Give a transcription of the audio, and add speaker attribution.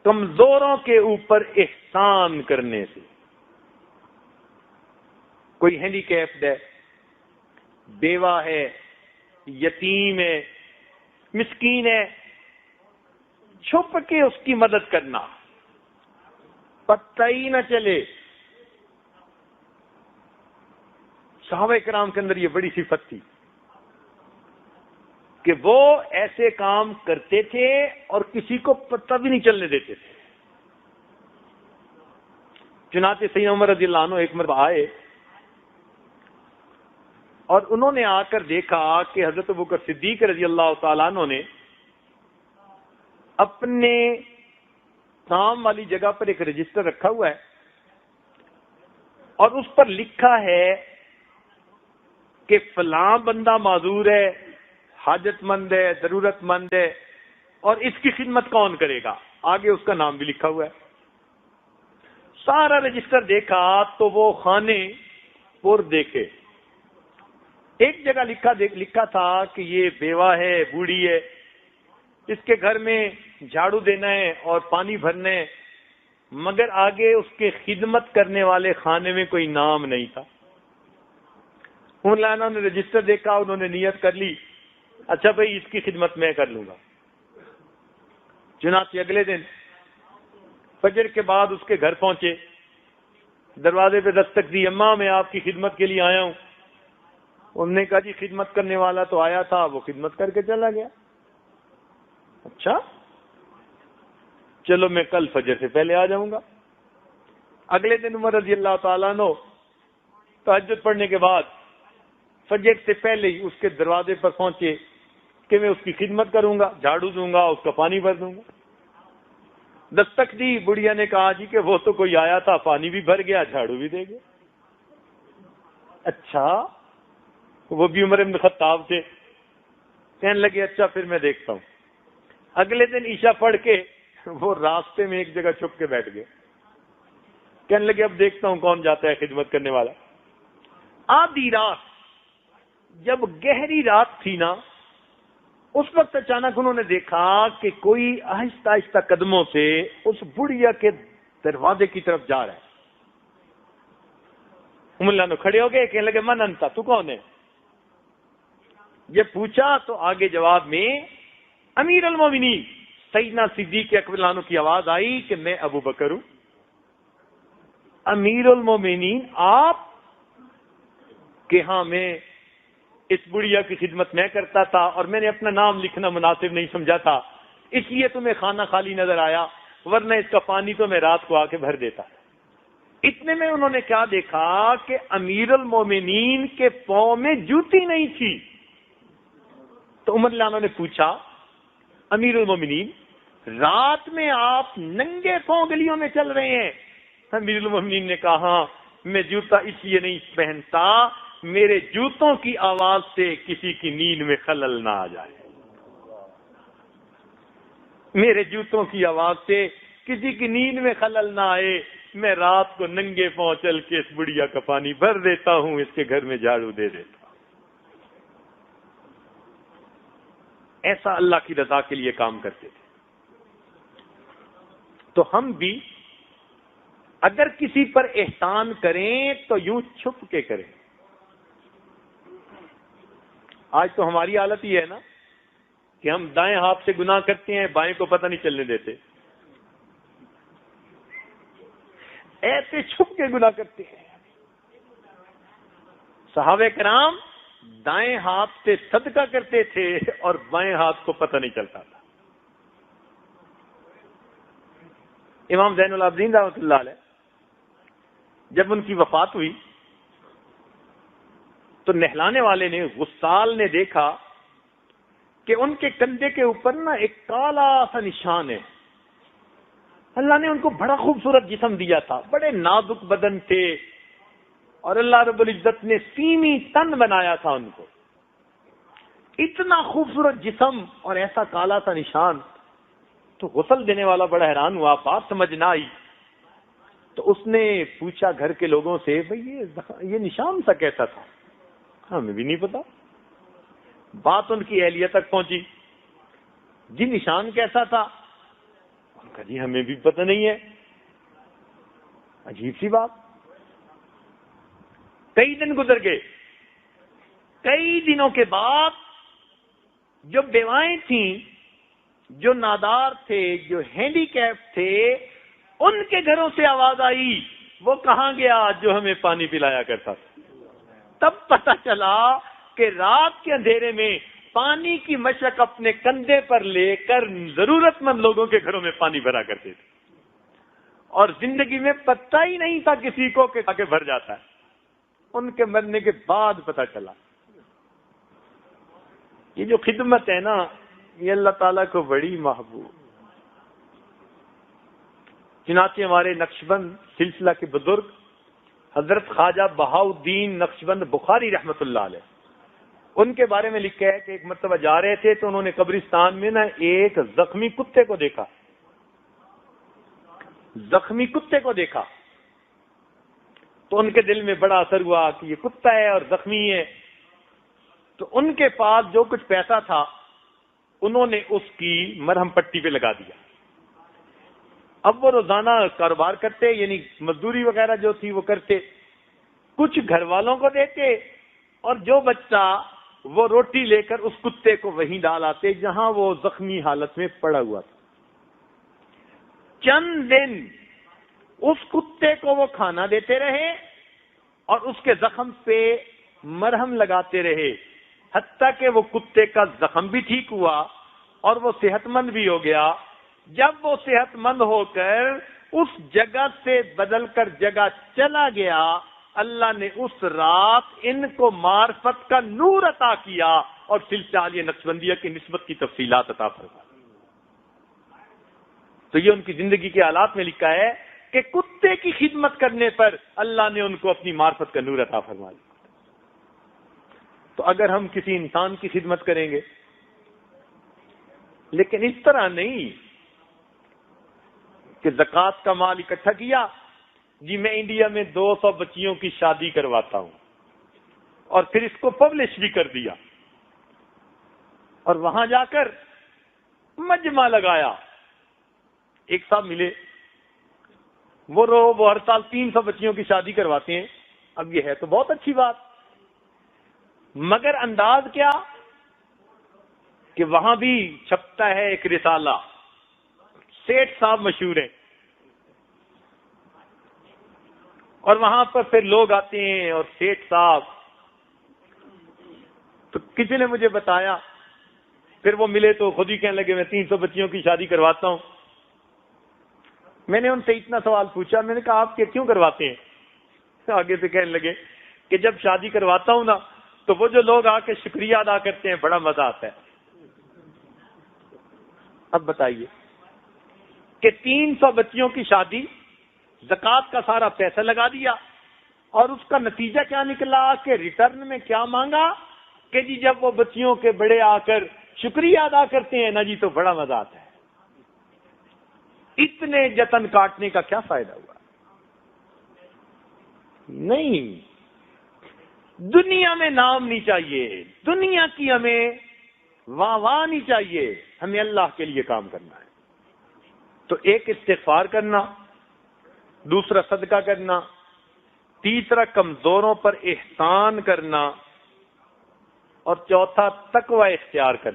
Speaker 1: کمزوروں کے اوپر احسان کرنے سے. کوئی ہینڈی کیپڈ ہے، بیوہ ہے، یتیم ہے، مسکین ہے، چھپ کے اس کی مدد کرنا، پتہ ہی نہ چلے. صحابہ کرام کے اندر یہ بڑی صفت تھی کہ وہ ایسے کام کرتے تھے اور کسی کو پتہ بھی نہیں چلنے دیتے تھے. چنانچہ سیدنا عمر رضی اللہ عنہ ایک مرتبہ آئے اور انہوں نے آ کر دیکھا کہ حضرت ابوبکر صدیق رضی اللہ تعالیٰ عنہ نے اپنے کام والی جگہ پر ایک رجسٹر رکھا ہوا ہے اور اس پر لکھا ہے کہ فلاں بندہ معذور ہے، حاجت مند ہے، ضرورت مند ہے، اور اس کی خدمت کون کرے گا. آگے اس کا نام بھی لکھا ہوا ہے. سارا رجسٹر دیکھا تو وہ خانے پور دیکھے. ایک جگہ لکھا تھا کہ یہ بیوہ ہے، بوڑھی ہے، اس کے گھر میں جھاڑو دینا ہے اور پانی بھرنا ہے، مگر آگے اس کے خدمت کرنے والے خانے میں کوئی نام نہیں تھا. انہوں نے رجسٹر دیکھا، انہوں نے نیت کر لی، اچھا بھائی اس کی خدمت میں کر لوں گا. چنانچہ اگلے دن فجر کے بعد اس کے گھر پہنچے، دروازے پہ دستک دی، اماں میں آپ کی خدمت کے لیے آیا ہوں. انہوں نے کہا جی خدمت کرنے والا تو آیا تھا، وہ خدمت کر کے چلا گیا. اچھا چلو میں کل فجر سے پہلے آ جاؤں گا. اگلے دن عمر رضی اللہ تعالیٰ عنہ تہجد پڑھنے کے بعد فجر سے پہلے ہی اس کے دروازے پر پہنچے کہ میں اس کی خدمت کروں گا، جھاڑو دوں گا، اس کا پانی بھر دوں گا. دستک دی، بڑھیا نے کہا جی کہ وہ تو کوئی آیا تھا، پانی بھی بھر گیا، جھاڑو بھی دے گیا. اچھا، وہ بھی عمر بن خطاب تھے. کہنے لگے اچھا پھر میں دیکھتا ہوں. اگلے دن عشاء پڑھ کے وہ راستے میں ایک جگہ چھپ کے بیٹھ گئے. کہنے لگے اب دیکھتا ہوں کون جاتا ہے خدمت کرنے والا. آدھی رات جب گہری رات تھی نا، اس وقت اچانک انہوں نے دیکھا کہ کوئی آہستہ آہستہ قدموں سے اس بڑھیا کے دروازے کی طرف جا رہا ہے. اللہ نے کھڑے ہو گئے، کہنے لگے من انتا، تو کون ہے؟ یہ پوچھا تو آگے جواب میں امیر المومنین سیدنا صدیق اکبر عنہ کی آواز آئی کہ میں ابو بکر ہوں. امیر المومنین آپ کہ ہاں میں اس بڑھیا کی خدمت میں کرتا تھا اور میں نے اپنا نام لکھنا مناسب نہیں سمجھا تھا، اس لیے تمہیں خانہ خالی نظر آیا، ورنہ اس کا پانی تو میں رات کو آ کے بھر دیتا. اتنے میں انہوں نے کیا دیکھا کہ امیر المومنین کے پاؤں میں جوتی نہیں تھی. تو عمر لانا نے پوچھا امیر المومنین رات میں آپ ننگے پاؤں گلیوں میں چل رہے ہیں؟ امیر المومنین نے کہا ہاں، میں جوتا اس لیے نہیں پہنتا، میرے جوتوں کی آواز سے کسی کی نیند میں خلل نہ آ جائے. میرے جوتوں کی آواز سے کسی کی نیند میں خلل نہ آئے، میں رات کو ننگے پاؤں چل کے اس بڑھیا کا پانی بھر دیتا ہوں، اس کے گھر میں جھاڑو دے دیتا ہوں. ایسا اللہ کی رضا کے لیے کام کرتے تھے. تو ہم بھی اگر کسی پر احسان کریں تو یوں چھپ کے کریں. آج تو ہماری حالت یہ ہے نا کہ ہم دائیں ہاتھ سے گناہ کرتے ہیں، بائیں کو پتہ نہیں چلنے دیتے، ایسے چھپ کے گناہ کرتے ہیں. صحابہ کرام دائیں ہاتھ سے صدقہ کرتے تھے اور بائیں ہاتھ کو پتہ نہیں چلتا تھا. امام زین العابدین رحمۃ اللہ علیہ جب ان کی وفات ہوئی تو نہلانے والے نے، غسال نے دیکھا کہ ان کے کندھے کے اوپر نا ایک کالا سا نشان ہے. اللہ نے ان کو بڑا خوبصورت جسم دیا تھا، بڑے نازک بدن تھے، اور اللہ رب العزت نے سیمی تن بنایا تھا ان کو. اتنا خوبصورت جسم اور ایسا کالا سا نشان. تو غسل دینے والا بڑا حیران ہوا، بات سمجھ نہ آئی. تو اس نے پوچھا گھر کے لوگوں سے، بھئی یہ نشان سا کیسا تھا؟ ہمیں بھی نہیں پتا. بات ان کی اہلیہ تک پہنچی، جی نشان کیسا تھا؟ کہا جی ہمیں بھی پتہ نہیں ہے. عجیب سی بات. کئی دن گزر گئے. کئی دنوں کے بعد جو بیوائیں تھیں، جو نادار تھے، جو ہینڈی کیپ تھے، ان کے گھروں سے آواز آئی وہ کہاں گیا جو ہمیں پانی پلایا کرتا تھا. تب پتہ چلا کہ رات کے اندھیرے میں پانی کی مشک اپنے کندھے پر لے کر ضرورت مند لوگوں کے گھروں میں پانی بھرا کرتے تھے، اور زندگی میں پتہ ہی نہیں تھا کسی کو کہ آگے بھر جاتا ہے. ان کے مرنے کے بعد پتہ چلا. یہ جو خدمت ہے نا، یہ اللہ تعالیٰ کو بڑی محبوب. چنانچہ ہمارے نقشبند سلسلہ کے بزرگ حضرت خواجہ بہاؤالدین نقشبند بخاری رحمت اللہ علیہ، ان کے بارے میں لکھا ہے کہ ایک مرتبہ جا رہے تھے تو انہوں نے قبرستان میں نا ایک زخمی کتے کو دیکھا. زخمی کتے کو دیکھا تو ان کے دل میں بڑا اثر ہوا کہ یہ کتا ہے اور زخمی ہے. تو ان کے پاس جو کچھ پیسہ تھا انہوں نے اس کی مرہم پٹی پہ لگا دیا. اب وہ روزانہ کاروبار کرتے، یعنی مزدوری وغیرہ جو تھی وہ کرتے، کچھ گھر والوں کو دیتے، اور جو بچہ وہ روٹی لے کر اس کتے کو وہیں ڈال آتے جہاں وہ زخمی حالت میں پڑا ہوا تھا. چند دن اس کتے کو وہ کھانا دیتے رہے اور اس کے زخم پہ مرہم لگاتے رہے، حتیٰ کہ وہ کتے کا زخم بھی ٹھیک ہوا اور وہ صحت مند بھی ہو گیا. جب وہ صحت مند ہو کر اس جگہ سے بدل کر جگہ چلا گیا، اللہ نے اس رات ان کو معرفت کا نور عطا کیا اور سلسلہ عالیہ نقشبندیہ کی نسبت کی تفصیلات عطا فرمائی. تو یہ ان کی زندگی کے حالات میں لکھا ہے کہ کتے کی خدمت کرنے پر اللہ نے ان کو اپنی معرفت کا نور عطا فرمایا. تو اگر ہم کسی انسان کی خدمت کریں گے، لیکن اس طرح نہیں کہ زکوٰۃ کا مال اکٹھا کیا، جی میں انڈیا میں 200 بچیوں کی شادی کرواتا ہوں، اور پھر اس کو پبلش بھی کر دیا، اور وہاں جا کر مجمع لگایا. ایک صاحب ملے، وہ ہر سال 300 بچیوں کی شادی کرواتے ہیں. اب یہ ہے تو بہت اچھی بات، مگر انداز کیا کہ وہاں بھی چھپتا ہے ایک رسالہ، سیٹھ صاحب مشہور ہیں، اور وہاں پر پھر لوگ آتے ہیں، اور سیٹھ صاحب تو کسی نے مجھے بتایا، پھر وہ ملے تو خود ہی کہنے لگے میں 300 بچیوں کی شادی کرواتا ہوں. میں نے ان سے اتنا سوال پوچھا، میں نے کہا آپ کیوں کرواتے ہیں؟ آگے سے کہنے لگے کہ جب شادی کرواتا ہوں نا تو وہ جو لوگ آ کے شکریہ ادا کرتے ہیں بڑا مزہ آتا ہے. اب بتائیے کہ 300 بچیوں کی شادی، زکوٰۃ کا سارا پیسہ لگا دیا، اور اس کا نتیجہ کیا نکلا کہ ریٹرن میں کیا مانگا کہ جی جب وہ بچیوں کے بڑے آ کر شکریہ ادا کرتے ہیں نا جی تو بڑا مزہ آتا ہے. اتنے جتن کاٹنے کا کیا فائدہ ہوا؟ نہیں، دنیا میں نام نہیں چاہیے، دنیا کی ہمیں واہ نہیں چاہیے، ہمیں اللہ کے لیے کام کرنا ہے. تو ایک استغفار کرنا، دوسرا صدقہ کرنا، تیسرا کمزوروں پر احسان کرنا، اور چوتھا تقوی اختیار کرنا.